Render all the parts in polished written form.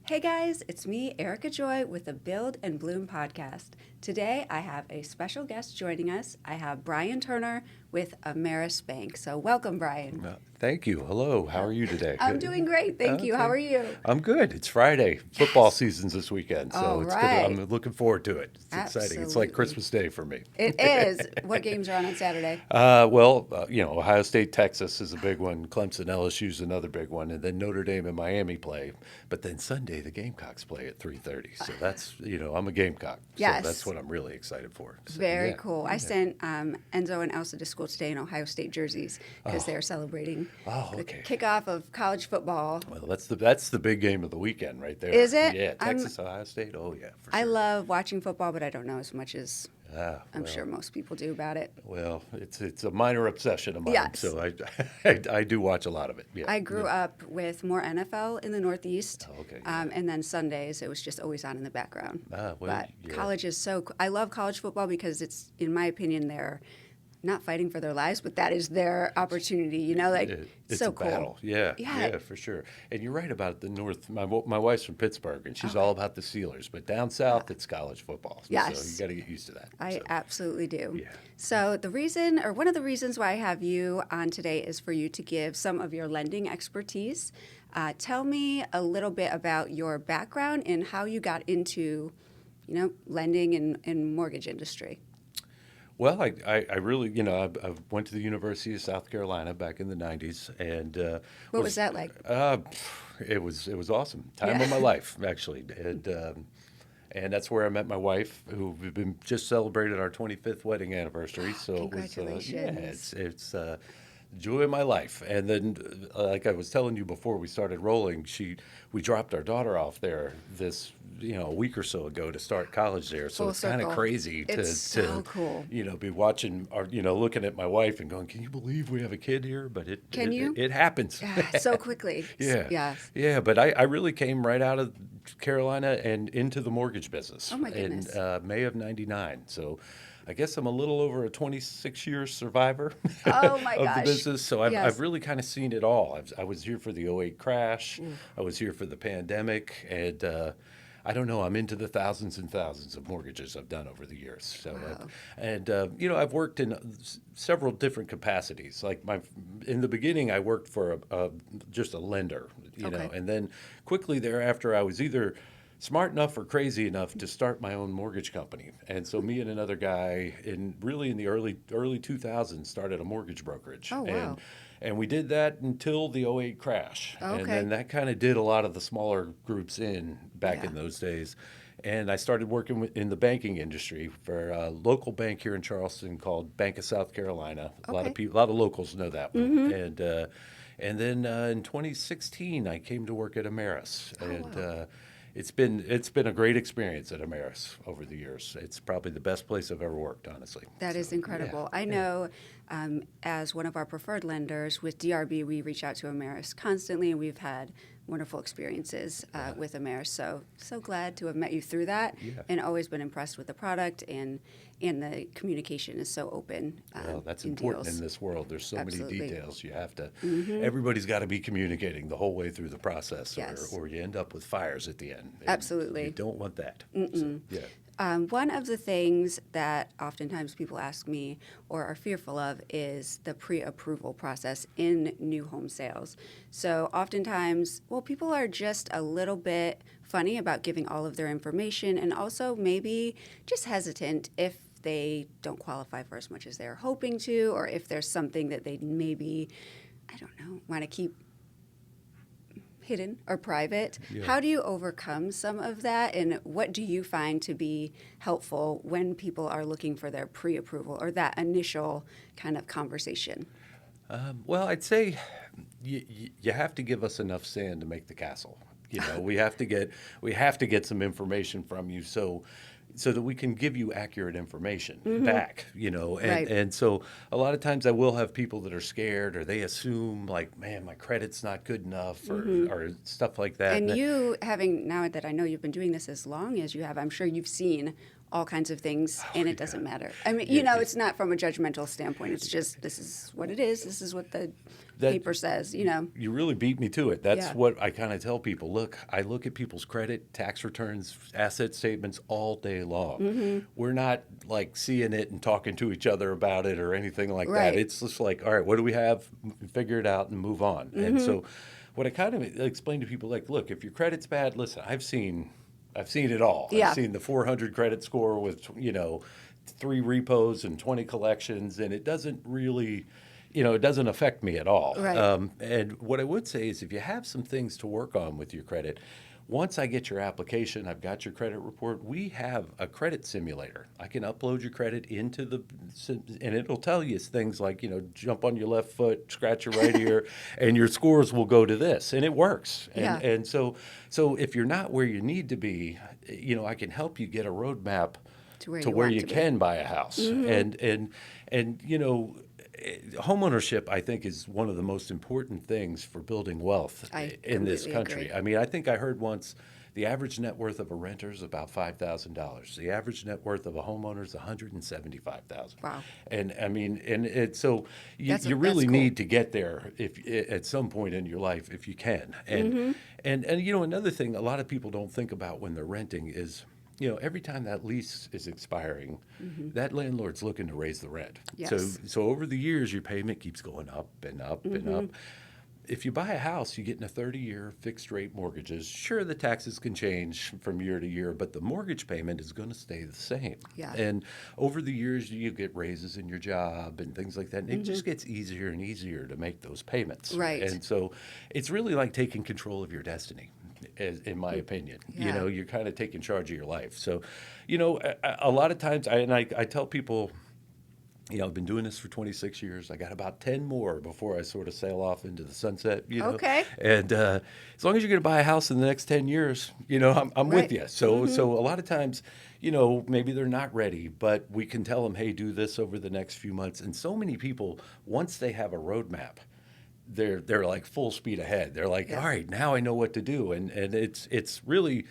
Hey guys, it's me, Erica Joy, with the Build and Bloom podcast. Today I have a special guest joining us. I have Brian Turner with Ameris Bank. So welcome, Brian. Thank you. Hello. How are you today? I'm doing great, thank you. How Okay. are you? I'm good. It's Friday. Football season's this weekend, so All it's good. right. I'm looking forward to it. It's exciting. It's like Absolutely. Christmas Day for me. It is. What games are on Saturday? Ohio State, Texas is a big one. Clemson, LSU's another big one, and then Notre Dame and Miami play. But then Sunday, the Gamecocks play at 3:30. So that's, I'm a Gamecock. Yes. So that's what I'm really excited for. So, Very yeah, cool. I yeah. sent Enzo and Elsa to school today in Ohio State jerseys because they're celebrating Oh, the okay. kickoff of college football. Well, that's the big game of the weekend right there. Is it? Yeah, Texas, Ohio State. Oh, yeah, for sure. I love watching football, but I don't know as much as I'm well. sure most people do about it. Well, it's a minor obsession of mine, Yes. so I do watch a lot of it. Yeah. I grew up with more NFL in the Northeast, Oh, okay. and then Sundays it was just always on in the background. Well, But yeah. college is I love college football because it's, in my opinion, they're not fighting for their lives, but that is their opportunity. It's so a cool. battle. Yeah, Yeah. for sure. And you're right about the North. My wife's from Pittsburgh, and she's all about the Steelers. But down south, it's college football. Yes. So you got to get used to that. I So, absolutely do. Yeah. So the reason, or one of the reasons why I have you on today is for you to give some of your lending expertise. Tell me a little bit about your background and how you got into, lending in mortgage industry. Well, I really, I went to the University of South Carolina back in the 90s, and What was that like? It was awesome. Time Yeah. of my life, actually, and that's where I met my wife, who we've been just celebrated our 25th wedding anniversary. So Congratulations. it was, it's the joy of my life. And then, like I was telling you before we started rolling, we dropped our daughter off there this a week or so ago to start college there. So Full it's kind of circle. crazy It's so cool. be watching or looking at my wife and going, can you believe we have a kid here? But Can you? it happens. So quickly. Yeah. Yes. Yeah, but I really came right out of Carolina and into the mortgage business Oh, my goodness. in May of '99. So I guess I'm a little over a 26-year survivor Oh, my of gosh. the business. So I've, Yes. I've really kind of seen it all. I was here for the '08 crash. I was here for the pandemic. And I don't know, I'm into the thousands and thousands of mortgages I've done over the years. So, Wow. I've worked in several different capacities. Like in the beginning, I worked for just a lender, Okay. and then quickly thereafter, I was either smart enough or crazy enough to start my own mortgage company. And so me and another guy in the early 2000s started a mortgage brokerage. Oh, wow. And we did that until the '08 crash. Okay. And then that kind of did a lot of the smaller groups in back Yeah. in those days. And I started working in the banking industry for a local bank here in Charleston called Bank of South Carolina. A lot of Okay. people, a lot of locals know that one. And then in 2016, I came to work at Ameris. wow. It's been a great experience at Ameris over the years. It's probably the best place I've ever worked, honestly. That is So, incredible. yeah, I know as one of our preferred lenders with DRB, we reach out to Ameris constantly, and we've had wonderful experiences with Ameris. So glad to have met you through that, Yeah. and always been impressed with the product, and the communication is so open. Well, that's in important deals. in this world. There's so Absolutely. many details. You have to. Everybody's got to be communicating the whole way through the process, Yes. or you end up with fires at the end. And Absolutely. You don't want that. So, yeah. One of the things that oftentimes people ask me or are fearful of is the pre-approval process in new home sales. So oftentimes, people are just a little bit funny about giving all of their information, and also maybe just hesitant if they don't qualify for as much as they're hoping to, or if there's something that they maybe, I don't know, want to keep hidden or private. Yeah. How do you overcome some of that, and what do you find to be helpful when people are looking for their pre-approval or that initial kind of conversation? Well, I'd say you have to give us enough sand to make the castle. We have to get some information from you so that we can give you accurate information back, Right. and so a lot of times I will have people that are scared, or they assume like, man, my credit's not good enough, or stuff like that. And you, having, now that I know you've been doing this as long as you have, I'm sure you've seen all kinds of things, and it doesn't matter. I mean, it's not from a judgmental standpoint. It's just, this is what it is. This is what the paper says, You really beat me to it. That's Yeah. what I kind of tell people. Look, I look at people's credit, tax returns, asset statements all day long. Mm-hmm. We're not like seeing it and talking to each other about it or anything like Right. that. It's just like, all right, what do we have? Figure it out and move on. Mm-hmm. And so what I kind of explain to people, like, look, if your credit's bad, listen, I've seen it all. Yeah. I've seen the 400 credit score with, 3 repos and 20 collections, and it doesn't really, it doesn't affect me at all. Right. And what I would say is if you have some things to work on with your credit, once I get your application, I've got your credit report, we have a credit simulator. I can upload your credit into and it'll tell you things like, jump on your left foot, scratch your right ear, and your scores will go to this. And it works. Yeah. And so if you're not where you need to be, I can help you get a roadmap To where to you where want you to be. can buy a house. Mm-hmm. And homeownership, I think, is one of the most important things for building wealth I in this completely country. agree. I mean, I think I heard once the average net worth of a renter is about $5,000. The average net worth of a homeowner is $175,000. Wow. And I mean, so you That's really cool. need to get there if at some point in your life if you can. And another thing a lot of people don't think about when they're renting is, every time that lease is expiring, that landlord's looking to raise the rent. Yes. So over the years, your payment keeps going up and up and up. If you buy a house, you get in a 30-year fixed rate mortgages. Sure, the taxes can change from year to year, but the mortgage payment is going to stay the same. Yeah. And over the years, you get raises in your job and things like that. And it just gets easier and easier to make those payments. Right. And so it's really like taking control of your destiny, in my opinion. Yeah. You're kind of taking charge of your life. So, a lot of times, I tell people, I've been doing this for 26 years. I got about 10 more before I sort of sail off into the sunset, Okay. And as long as you're going to buy a house in the next 10 years, I'm Right. with you. So a lot of times, maybe they're not ready, but we can tell them, hey, do this over the next few months. And so many people, once they have a roadmap, they're like full speed ahead. They're like, Yeah. all right, now I know what to do. And it's really,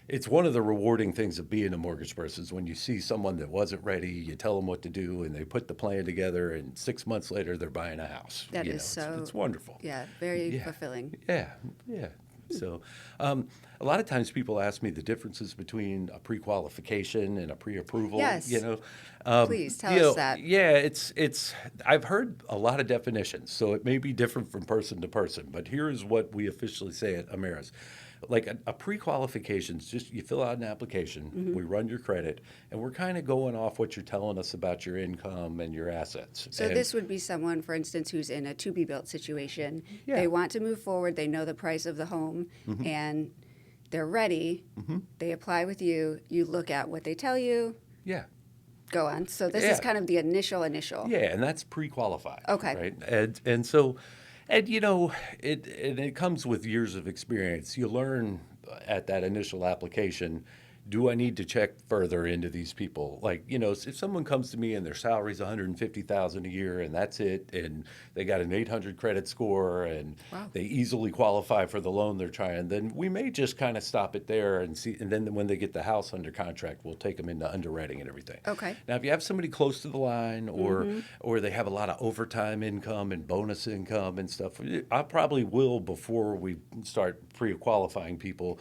it's one of the rewarding things of being a mortgage person is when you see someone that wasn't ready, you tell them what to do, and they put the plan together, and 6 months later they're buying a house. That is it's wonderful. Yeah, very Yeah. fulfilling. Yeah. So a lot of times people ask me the differences between a pre-qualification and a pre-approval. Yes. Please tell us that. Yeah, it's. I've heard a lot of definitions, so it may be different from person to person. But here is what we officially say at Ameris. Like a pre-qualification is just you fill out an application, we run your credit, and we're kind of going off what you're telling us about your income and your assets. So And- this would be someone, for instance, who's in a to-be-built situation. Yeah. They want to move forward. They know the price of the home, and they're ready. They apply with you. You look at what they tell you. yeah. Go on. So this Yeah. is kind of the initial. Yeah, and that's pre-qualified. Okay. Right, and so, it comes with years of experience. You learn at that initial application. Do I need to check further into these people? Like, if someone comes to me and their salary's $150,000 a year and that's it, and they got an 800 credit score and Wow. they easily qualify for the loan they're trying, then we may just kind of stop it there and see. And then when they get the house under contract, we'll take them into underwriting and everything. Okay. Now, if you have somebody close to the line or they have a lot of overtime income and bonus income and stuff, I probably will, before we start pre-qualifying people,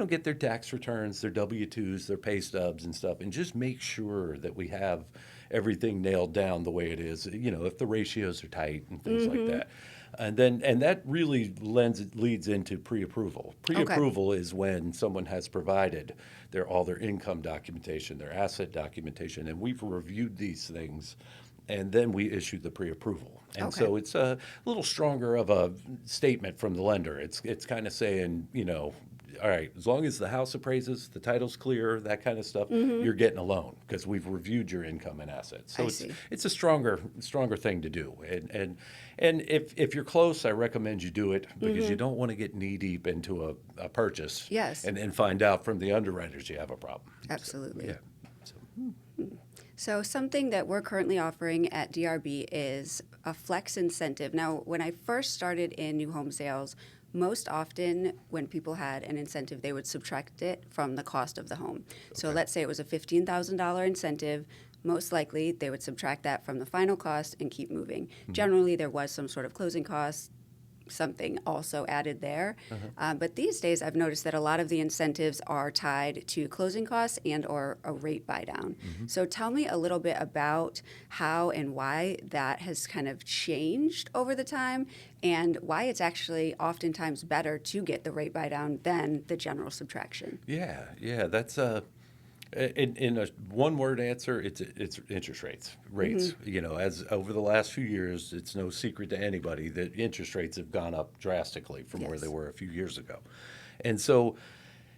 get their tax returns, their W-2s, their pay stubs and stuff, and just make sure that we have everything nailed down the way it is, if the ratios are tight and things like that. And that really leads into pre-approval. Pre-approval is when someone has provided all their income documentation, their asset documentation, and we've reviewed these things, and then we issue the pre-approval. And Okay. so it's a little stronger of a statement from the lender. It's kind of saying, all right, as long as the house appraises, the title's clear, that kind of stuff, you're getting a loan because we've reviewed your income and assets. So I see. it's a stronger thing to do. And if you're close, I recommend you do it because you don't want to get knee deep into a purchase. Yes. And then find out from the underwriters you have a problem. Absolutely. Yeah. So, So something that we're currently offering at DRB is a flex incentive. Now, when I first started in new home sales, most often when people had an incentive, they would subtract it from the cost of the home. So Okay. let's say it was a $15,000 incentive. Most likely, they would subtract that from the final cost and keep moving. Generally, there was some sort of closing cost, something also added there. But these days, I've noticed that a lot of the incentives are tied to closing costs and or a rate buy down. So tell me a little bit about how and why that has kind of changed over the time and why it's actually oftentimes better to get the rate buy down than the general subtraction. Yeah, that's in a one-word answer, it's interest rates. You know, as over the last few years, it's no secret to anybody that interest rates have gone up drastically from where Yes. they were a few years ago. And so,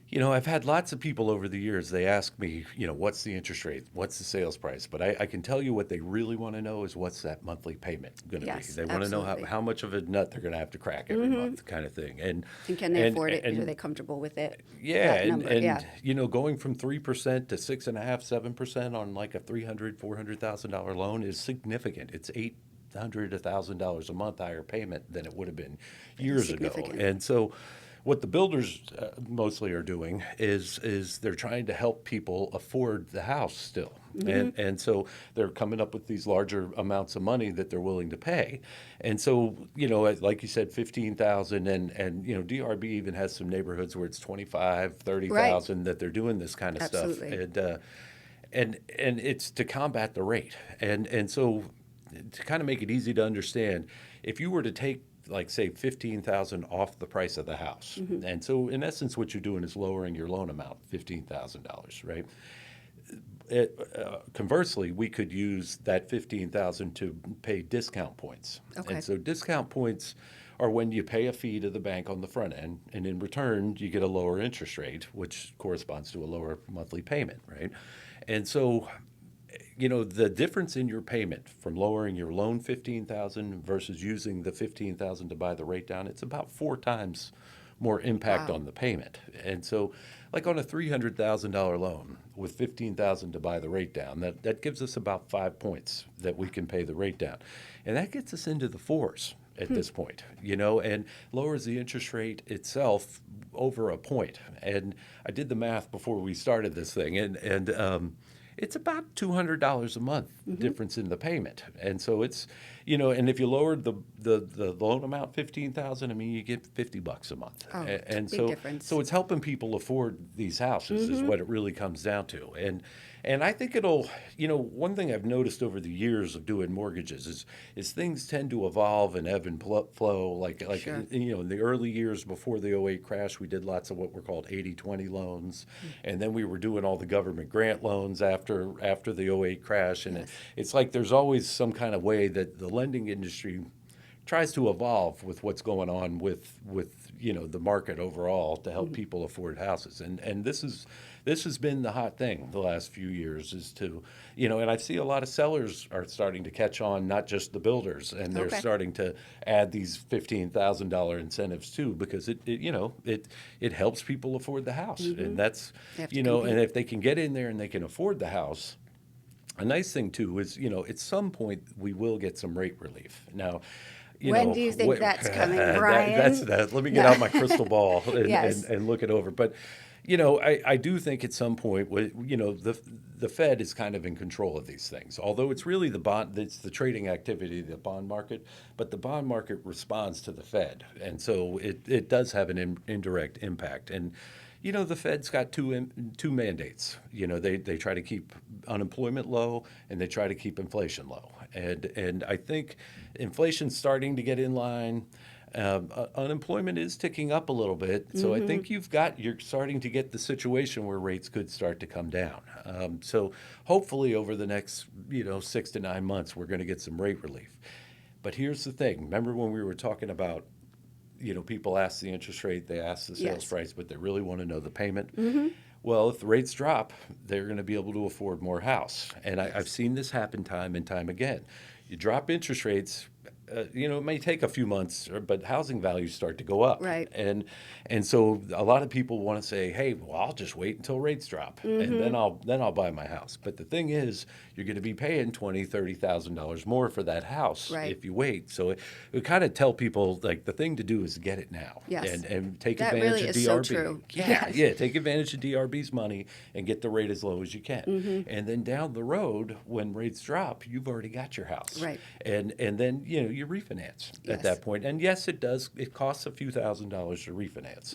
you know, I've had lots of people over the years, they ask me, you know, what's the interest rate? What's the sales price? But I can tell you what they really want to know is what's that monthly payment going to Yes, be. They want to know absolutely. how much of a nut they're going to have to crack every month, kind of thing. And can they afford it? Are they comfortable with it? Yeah, That number, yeah. you know, going from 3% to 6.5%, 7% on like a $400,000 loan is significant. It's $1,000 a month higher payment than it would have been years ago. significant. And so, what the builders mostly are doing is they're trying to help people afford the house still, and so they're coming up with these larger amounts of money that they're willing to pay, and so you know, like you said, 15,000, and you know, DRB even has some neighborhoods where it's 25, 30,000 that they're doing this kind of Absolutely. stuff, and it's to combat the rate, and so to kind of make it easy to understand, if you were to take like say 15,000 off the price of the house, and so in essence, what you're doing is lowering your loan amount $15,000, right? Conversely, we could use that 15,000 to pay discount points, Okay. and so discount points are when you pay a fee to the bank on the front end, and in return, you get a lower interest rate, which corresponds to a lower monthly payment, right? And so, you know, the difference in your payment from lowering your loan 15,000 versus using the 15,000 to buy the rate down, it's about 4 times more impact Wow. on the payment. And so, like on a $300,000 loan with 15,000 to buy the rate down, that gives us about 5 points that we can pay the rate down, and that gets us into the fours at this point, you know, and lowers the interest rate itself over a point. And I did the math before we started this thing, and it's about $200 a month difference in the payment, and so it's, you know, and if you lowered the loan amount 15,000, I mean, you get $50 a month, Oh, and big so difference. so it's helping people afford these houses is what it really comes down to, and I think it'll, you know, one thing I've noticed over the years of doing mortgages is things tend to evolve and ebb and flow. Like Sure. you know, in the early years before the '08 crash, we did lots of what were called 80/20 loans, and then we were doing all the government grant loans after the '08 crash, and Yes. it's like there's always some kind of way that the lending industry tries to evolve with what's going on with you know, the market overall to help people afford houses, and this has been the hot thing the last few years, is to, you know, and I see a lot of sellers are starting to catch on, not just the builders, and they're Okay. starting to add these $15,000 incentives too, because it you know, it helps people afford the house, and that's, They have to you know, and compete. if they can get in there and they can afford the house. A nice thing too is, you know, at some point we will get some rate relief. Now, you When know, do you think that's coming, that- Brian? that's that. Let me get out my crystal ball and, Yes. and look it over. But, you know, I do think at some point, you know, the Fed is kind of in control of these things. Although it's really it's the trading activity, the bond market, but the bond market responds to the Fed, and so it does have an indirect impact. And you know, the Fed's got two mandates. You know, they try to keep unemployment low and they try to keep inflation low. And I think inflation's starting to get in line. Unemployment is ticking up a little bit, so I think you're starting to get the situation where rates could start to come down. So hopefully over the next 6 to 9 months, we're going to get some rate relief. But here's the thing: remember when we were talking about, people ask the interest rate, they ask the sales Yes. price, but they really want to know the payment. Well, if the rates drop, they're going to be able to afford more house. And I've seen this happen time and time again. You drop interest rates, it may take a few months, but housing values start to go up. Right. And so a lot of people want to say, hey, well, I'll just wait until rates drop, and then I'll buy my house. But the thing is, you're going to be paying $20,000-$30,000 more for that house Right. if you wait. So we kind of tell people, like, the thing to do is get it now. Yes. And take That advantage really of is DRB. so true. Yeah, Yes. yeah. Take advantage of DRB's money and get the rate as low as you can. And then down the road, when rates drop, you've already got your house. Right. And then you refinance at Yes. that point. And yes, it does. It costs a few $1,000s to refinance.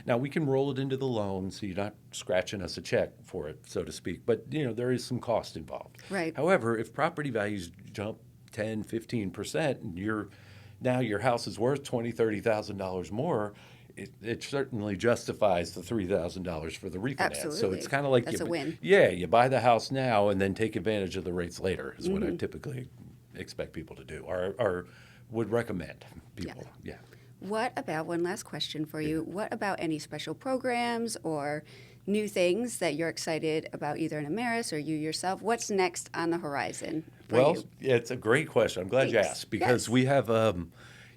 Now we can roll it into the loan, so you're not scratching us a check for it, so to speak. But there is some cost involved. Right. However, if property values jump 10, 15%, and now your house is worth $20,000-$30,000 more, it certainly justifies the $3,000 for the refinance. So Absolutely. it's kind of like That's a win. Yeah, you buy the house now and then take advantage of the rates later is what I typically expect people to do, or would recommend people. Yeah. What about, one last question for you, what about any special programs or new things that you're excited about, either in Ameris or you yourself? What's next on the horizon for Well, you? it's a great question. I'm glad you Thanks. asked, because Yes. we have,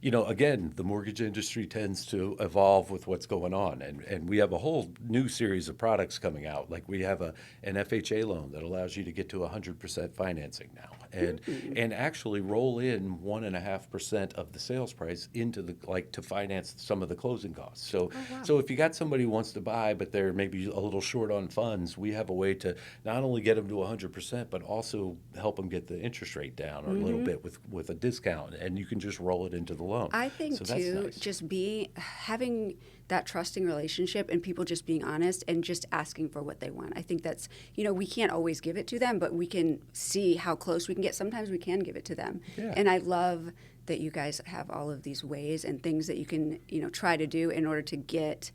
again, the mortgage industry tends to evolve with what's going on, and we have a whole new series of products coming out. Like we have an FHA loan that allows you to get to 100% financing now, and actually roll in 1.5% of the sales price into to finance some of the closing costs. So if you got somebody who wants to buy, but they're maybe a little short on funds, we have a way to not only get them to 100%, but also help them get the interest rate down or a little bit with a discount, and you can just roll it into the loan. I think So that's too, nice. just having that trusting relationship and people just being honest and just asking for what they want. I think that's, we can't always give it to them, but we can see how close we can get. Sometimes we can give it to them. Yeah. And I love that you guys have all of these ways and things that you can, try to do in order to get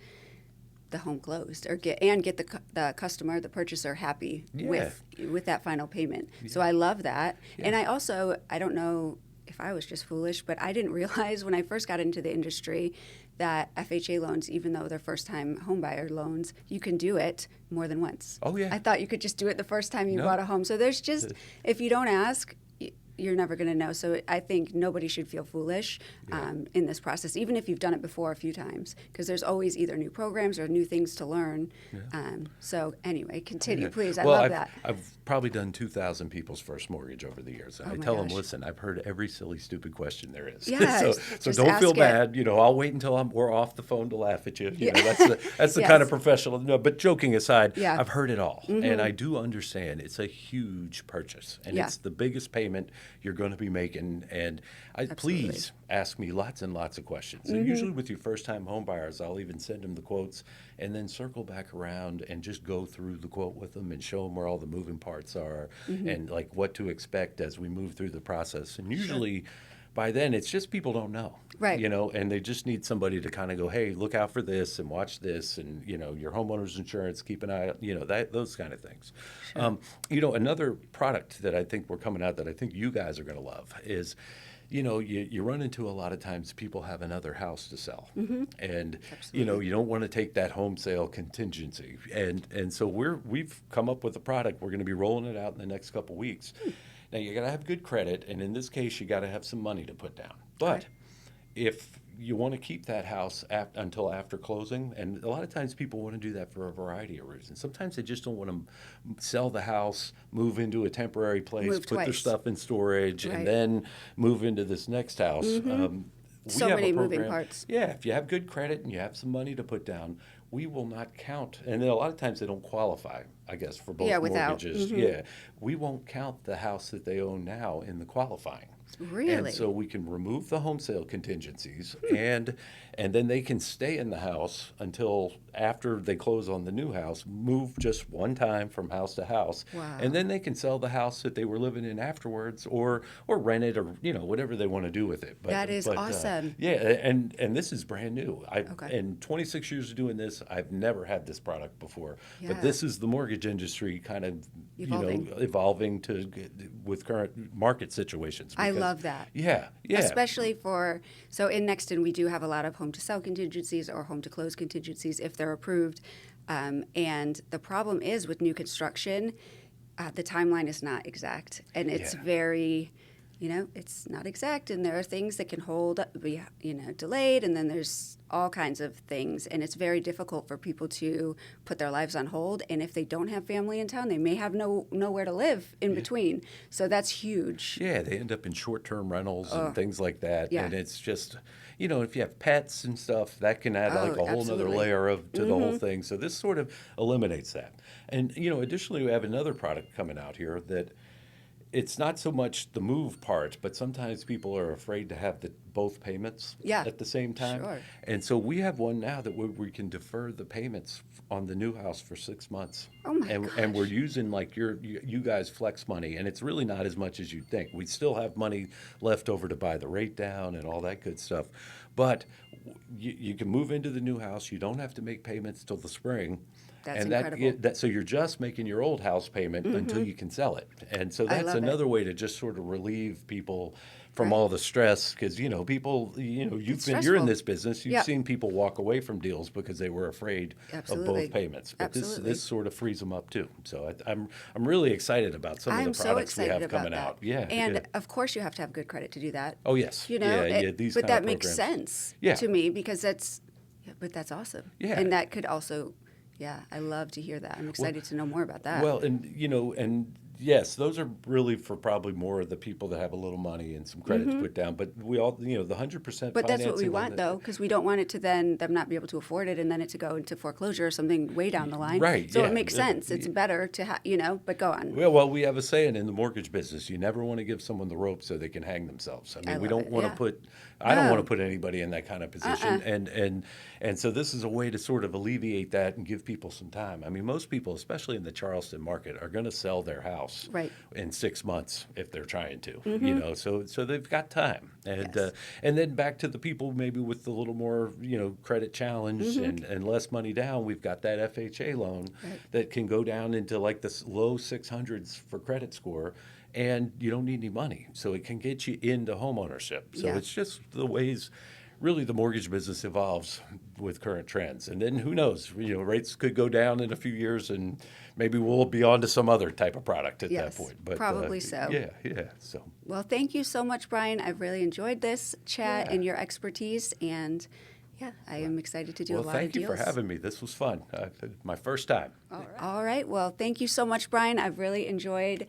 the home closed or get the customer, the purchaser, happy with that final payment. So I love that. Yeah. And I don't know if I was just foolish, but I didn't realize when I first got into the industry that FHA loans, even though they're first-time homebuyer loans, you can do it more than once. Oh, yeah. I thought you could just do it the first time you No. bought a home. So there's just, if you don't ask, you're never going to know. So I think nobody should feel foolish in this process, even if you've done it before a few times, because there's always either new programs or new things to learn. So anyway, continue, please. I love that. I've probably done 2,000 people's first morttage over the years. And I my tell them, gosh. listen, I've heard every silly, stupid question there is. Yes, so just don't feel ask it. bad. I'll wait until we're off the phone to laugh at you. That's the Yes. kind of professional. No, but joking aside, Yeah. I've heard it all. And I do understand it's a huge purchase. And Yeah. it's the biggest payment you're going to be making. And please ask me lots and lots of questions. And usually with your first-time home buyers, I'll even send them the quotes and then circle back around and just go through the quote with them and show them where all the moving parts are and like what to expect as we move through the process. And usually by then it's just people don't know. Right. And they just need somebody to kind of go, hey, look out for this and watch this, and your homeowner's insurance, keep an eye out, those kind of things. Another product that I think we're coming out that I think you guys are going to love is, you run into a lot of times people have another house to sell, and you don't want to take that home sale contingency, and so we've come up with a product. We're going to be rolling it out in the next couple weeks. Now you got to have good credit, and in this case, you got to have some money to put down. But if you want to keep that house until after closing, and a lot of times people want to do that for a variety of reasons. Sometimes they just don't want to sell the house, move into a temporary place, Move put their twice. stuff in storage, Right. and then move into this next house. So we have a many moving program- parts. Yeah, if you have good credit and you have some money to put down, we will not count. And then a lot of times they don't qualify, I guess, for both without. mortgages. Yeah, we won't count the house that they own now in the qualifying. Really? And so we can remove the home sale contingencies, and then they can stay in the house until after they close on the new house, move just one time from house to house, Wow. and then they can sell the house that they were living in afterwards, or rent it, or whatever they want to do with it. That is awesome. Yeah, and this is brand new. Okay. In 26 years of doing this, I've never had this product before. Yeah. But this is the mortgage industry kind of Evolving. evolving with current market situations. I because- love that. Yeah, yeah. Especially so in Nexton, we do have a lot of home to sell contingencies or home to close contingencies if they're approved. And the problem is with new construction, the timeline is not exact. And it's Yeah. very, it's not exact, and there are things that can be, delayed, and then there's all kinds of things, and it's very difficult for people to put their lives on hold. And if they don't have family in town, they may have nowhere to live in between. So that's huge. Yeah, they end up in short-term rentals and things like that. Yeah. And it's just, if you have pets and stuff, that can add like a whole nother absolutely. layer to the whole thing. So this sort of eliminates that. And, additionally, we have another product coming out here that it's not so much the move part, but sometimes people are afraid to have both payments at the same time. Sure. And so we have one now that we can defer the payments on the new house for 6 months. Oh my And we're gosh. using like you guys flex money, and it's really not as much as you'd think. We still have money left over to buy the rate down and all that good stuff. But you can move into the new house. You don't have to make payments till the spring. That's And incredible. so you're just making your old house payment until you can sell it. And so that's love it. another way to just sort of relieve people from Right. all the stress, because people, you're in stressful. this business. You've Yep. seen people walk away from deals because they were afraid of Absolutely. both payments. But Absolutely. this sort of frees them up too. So I'm really excited about some I'm of the so products we excited have about coming that. out. Yeah, And yeah. of course, you have to have good credit to do that. Oh yes, these But kind that of makes programs. sense Yeah. to me, because but that's awesome. Yeah. And that could also, I love to hear that. I'm excited to know more about that. Well, and yes, those are really for probably more of the people that have a little money and some credit to put down. But we all, the 100% But that's what we financing on want, it- though, because we don't want it to then them not be able to afford it, and then it to go into foreclosure or something way down the line. Right, So yeah. it makes sense. It's better to but go on. Well, we have a saying in the mortgage business: you never want to give someone the rope so they can hang themselves. I mean, we love don't it, want yeah. to put. I don't want No. to put anybody in that kind of position, and so this is a way to sort of alleviate that and give people some time. I mean, most people, especially in the Charleston market, are going to sell their house Right. in 6 months if they're trying to. So they've got time, and Yes. and then back to the people maybe with a little more credit challenge and less money down. We've got that FHA loan that can go down into like the low 600s for credit score. And you don't need any money, so it can get you into homeownership. So Yeah. it's just the ways, really, the mortgage business evolves with current trends. And then who knows? Rates could go down in a few years, and maybe we'll be on to some other type of product at Yes, that point. But probably so. Yeah. So Well, thank you so much, Brian. I've really enjoyed this chat Yeah. and your expertise, and I am excited to do a lot of thank you deals. for having me. This was fun. My first time. All right. Well, thank you so much, Brian. I've really enjoyed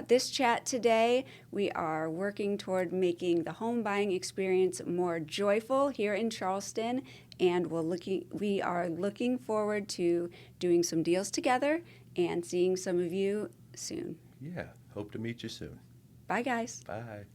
this chat today. We are working toward making the home buying experience more joyful here in Charleston, and we are looking forward to doing some deals together and seeing some of you soon. Yeah. Hope to meet you soon. Bye, guys. Bye.